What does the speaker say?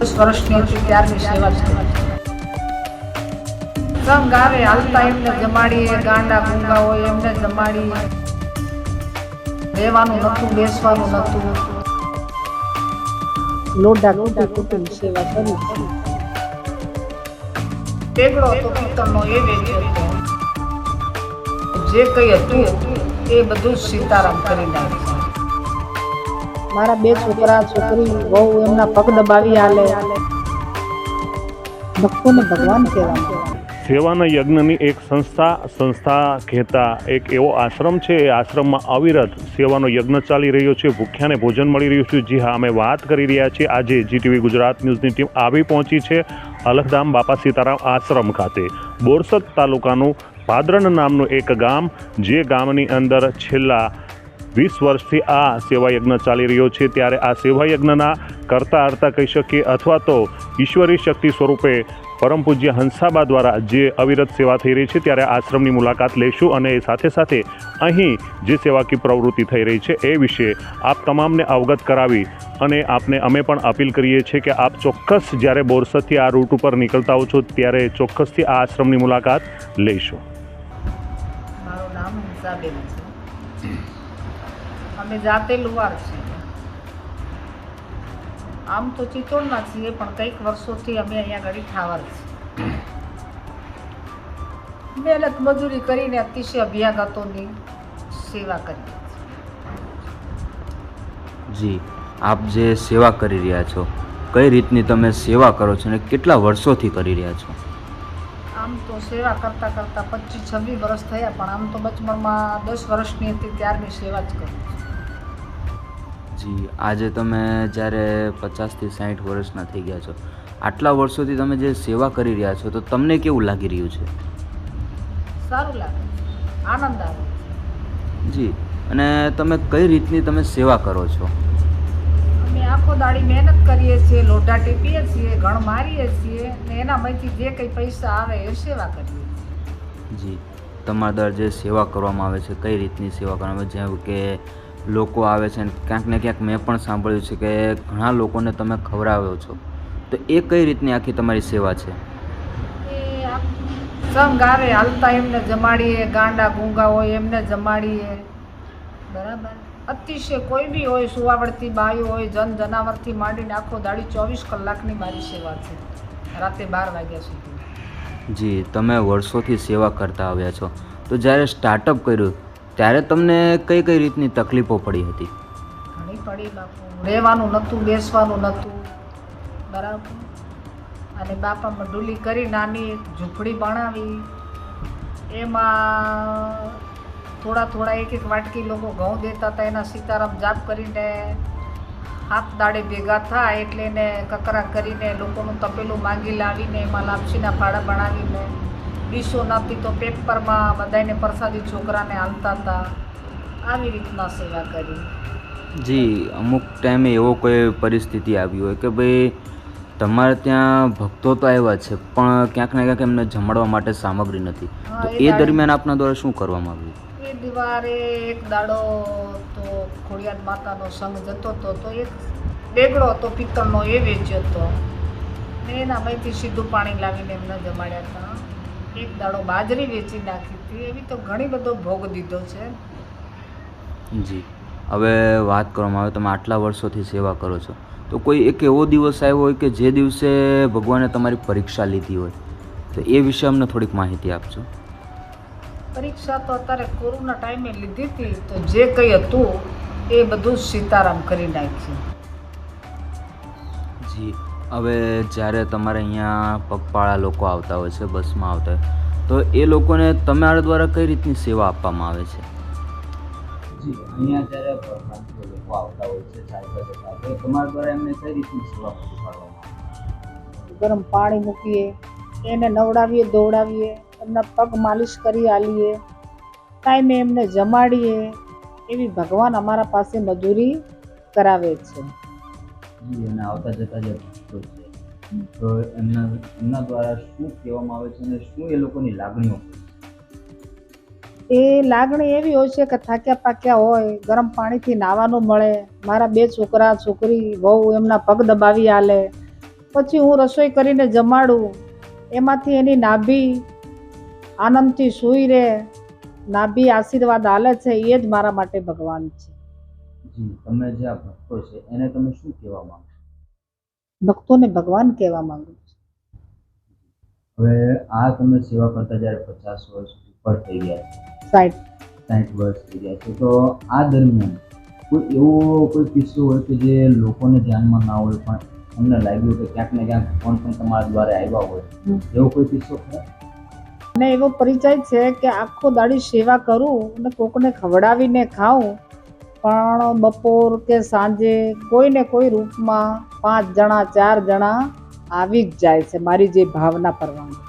10 વર્ષની હતી ત્યારની સેવા છે. સંઘ આવે હાલતા એમને જમાડીએ, ગાંડા ગુંગા હોય એમને જમાડીએ. રહેવાનું નહોતું, બેસવાનું નહોતું. લોઢા કુટુંબ સેવા કરી. ટેગડો તો પિત્તળનો એ વેચ્યો હતો. જે કંઈ હતું એ બધું જ સીતારામ કરી નાખ્યું. મારા 2 છોકરા છોકરી બહુ એમના પગ દબાવી હાલે. ભક્તોને ભગવાન કહેવાય. સેવાના યજ્ઞની એક સંસ્થા કહેતા એક એવો આશ્રમ છે. એ આશ્રમમાં અવિરત સેવાનો યજ્ઞ ચાલી રહ્યો છે. ભૂખ્યાને ભોજન મળી રહ્યું છે. જી હા, અમે વાત કરી રહ્યા છીએ. આજે GTV ગુજરાત ન્યૂઝની ટીમ આવી પહોંચી છે અલખધામ બાપા સીતારામ આશ્રમ ખાતે. બોરસદ તાલુકાનું પાદરણ નામનું એક ગામ, જે ગામની અંદર છેલ્લા 20 વર્ષથી આ સેવાયજ્ઞ ચાલી રહ્યો છે. ત્યારે આ સેવાયજ્ઞના કરતા કહી શકીએ, અથવા તો ઈશ્વરી શક્તિ સ્વરૂપે પરમ પૂજ્ય હંસાબા દ્વારા જે અવિરત સેવા થઈ રહી છે, ત્યારે આશ્રમની મુલાકાત લઈશું અને સાથે સાથે અહીં જે સેવાકીય પ્રવૃત્તિ થઈ રહી છે એ વિશે આપ તમામને અવગત કરાવી અને આપને અમે પણ અપીલ કરીએ છીએ કે આપ ચોક્કસ જ્યારે બોરસદથી આ રૂટ ઉપર નીકળતા હો છો ત્યારે ચોક્કસથી આ આશ્રમની મુલાકાત લઈશું. મારું નામ હંસાબેન છે. અમે જાતે લુહાર છીએ. આમ તો ચિત્તોડના છીએ, પણ કંઈક વર્ષોથી અમે અહીંયા ઘડી ઠાવર છીએ. મહેનત મજૂરી કરીને અતિશય અભ્યાગતોની સેવા કરી. જી, આપ જે સેવા કરી રહ્યા છો, કઈ રીતની તમે સેવા કરો છો અને કેટલા વર્ષોથી કરી રહ્યા છો? આમ તો સેવા કરતાં 25-26 વર્ષ થયા, પણ આમ તો બચપણમાં 10 વર્ષની હતી ત્યારની સેવા જ કરું છું. જી, આજે તમે જ્યારે 50 થી 60 વર્ષના થઈ ગયા છો, આટલા વર્ષોથી તમે જે સેવા કરી રહ્યા છો, તો તમને કેવું લાગી રહ્યું છે? સારું લાગે, આનંદ આવે. જી, અને તમે કઈ રીતની તમે સેવા કરો છો? અમે આખો દાડી મહેનત કરીએ છીએ, લોઢા ટીપીએ છીએ, ઘણ મારીએ છીએ ને એનામાંથી જે કંઈ પૈસા આવે એ સેવા કરીએ છીએ. જી, તમારા દ્વારા જે સેવા કરવામાં આવે છે, કઈ રીતની સેવા કરવામાં આવે? જેમ કે લોકો આવે છે, ક્યાંક ને ક્યાંક મેં પણ સાંભળ્યું છે કે ઘણા લોકોને તમે ખવડાવો છો, તો એ કઈ રીતની આખી તમારી સેવા છે? એ સંઘ આવે હાલતા એમને જમાડીએ, ગાંડા ગુંગા હોય એમને જમાડીએ. બરાબર. અતિશય કોઈ બી હોય, સુવાવડતી બાયું હોય, જનાવરથી માંડીને આખો દાડી 24 કલાકની મારી સેવા છે, રાતે 12 વાગ્યા સુધી. જી, તમે વર્ષોથી સેવા કરતા આવ્યા છો, તો જ્યારે સ્ટાર્ટઅપ કર્યું ત્યારે તમને કઈ રીતની તકલીફો પડી હતી? ઘણી પડી બાપુ. રહેવાનું નહોતું, બેસવાનું નહોતું. બરાબર. અને બાપા મઢુલી કરી નાની ઝૂંપડી બનાવી. એમાં થોડા એક વાટકી લોકો ઘઉં દેતા હતા. એના સીતારામ જાપ કરીને હાથ દાડે ભેગા થાય એટલે એને કકરા કરીને લોકોનું તપેલું માંગી લાવીને એમાં લાપસીના ફાળા બનાવીને ડીશો નહોતી તો પેપરમાં બધાને પ્રસાદી છોકરાને હાલતા હતા. આવી રીતના સેવા કરી. જી, અમુક ટાઈમે એવો કોઈ પરિસ્થિતિ આવી હોય કે ભાઈ તમારે ત્યાં ભક્તો તો આવ્યા છે, પણ ક્યાંક ને ક્યાંક એમને જમાડવા માટે સામગ્રી નથી, તો એ દરમિયાન આપના દ્વારા શું કરવામાં આવ્યું? એ દિવારે એક દાડો તો ખોડિયાર માતાનો સંઘ જતો હતો, તો એક ડેગડો હતો પિત્તળનો એ વેચ્યો હતો ને એનામાંથી સીધું પાણી લાવીને એમને જમાડ્યા હતા. એક દાડો બાજરી વેચી નાખી હતી. એવી તો ઘણી બધો ભોગ દીધો છે. જી, હવે વાત કરવામાં આવે, તમે આટલા વર્ષોથી સેવા કરો છો, તો કોઈ એક એવો દિવસ આવ્યો હોય કે જે દિવસે ભગવાને તમારી પરીક્ષા લીધી હોય, તો એ વિશે અમને થોડીક માહિતી આપજો. પરીક્ષા તો અત્યારે કોરોના ટાઈમે લીધી હતી, તો જે કંઈ હતું એ બધું જ સીતારામ કરી નાખ્યું. જી, હવે જ્યારે તમારે અહીંયા પગપાળા લોકો આવતા હોય છે, બસમાં આવતા હોય, તો એ લોકોને તમારા દ્વારા કઈ રીતની સેવા આપવામાં આવે છે? જી, અહીંયા જ્યારે લોકો આવતા હોય છે, તો તમારા દ્વારા એમને કઈ રીતની સેવા પૂરી પાડવામાં આવે? ગરમ પાણી મૂકીએ, એને નવડાવીએ, દોડાવીએ, એમના પગ માલિશ કરી આલીએ, ટાઈમે એમને જમાડીએ. એવી ભગવાન અમારા પાસે મજૂરી કરાવે છે. જી, અને આવતા જતા જે ભક્તો છે, તો એમના દ્વારા શું કહેવામાં આવે છે અને શું એ લોકોની લાગણીઓ? એ લાગણી એવી હોય છે કે થાક્યા પાક્યા હોય, ગરમ પાણીથી નાહવાનું મળે. મારા 2 છોકરા છોકરી બહુ એમના પગ દબાવી હાલે, પછી હું રસોઈ કરીને જમાડું, એમાંથી એની નાભી આનંદથી સૂઈ રહે, નાભી આશીર્વાદ આલે છે, એ જ મારા માટે ભગવાન છે. જી, તમે જે આ ભક્તો છે એને તમે શું કહેવા માંગો? ભક્તોને ભગવાન કહેવા માંગુ છું. હવે આ તમે સેવા કરતા જ્યારે 50 વર્ષ ઉપર થઈ ગયા છે, 60 વર્ષ થઈ ગયા છે, તો આ દરમિયાન કોઈ એવો કોઈ કિસ્સો હોય કે જે લોકોને ધ્યાનમાં ના હોય પણ અમને લાગ્યું કે ક્યાંક ને ક્યાંક ફોન પણ તમારા દ્વારા આવ્યા હોય, એવો કોઈ કિસ્સો ખરો? અને એવો પરિચય છે કે આખો દાડી સેવા કરું અને કોકને ખવડાવીને ખાઉં, પણ બપોર કે સાંજે કોઈ ને કોઈ રૂપમાં 5 જણા 4 જણા આવી જ જાય છે મારી જે ભાવના પ્રમાણે.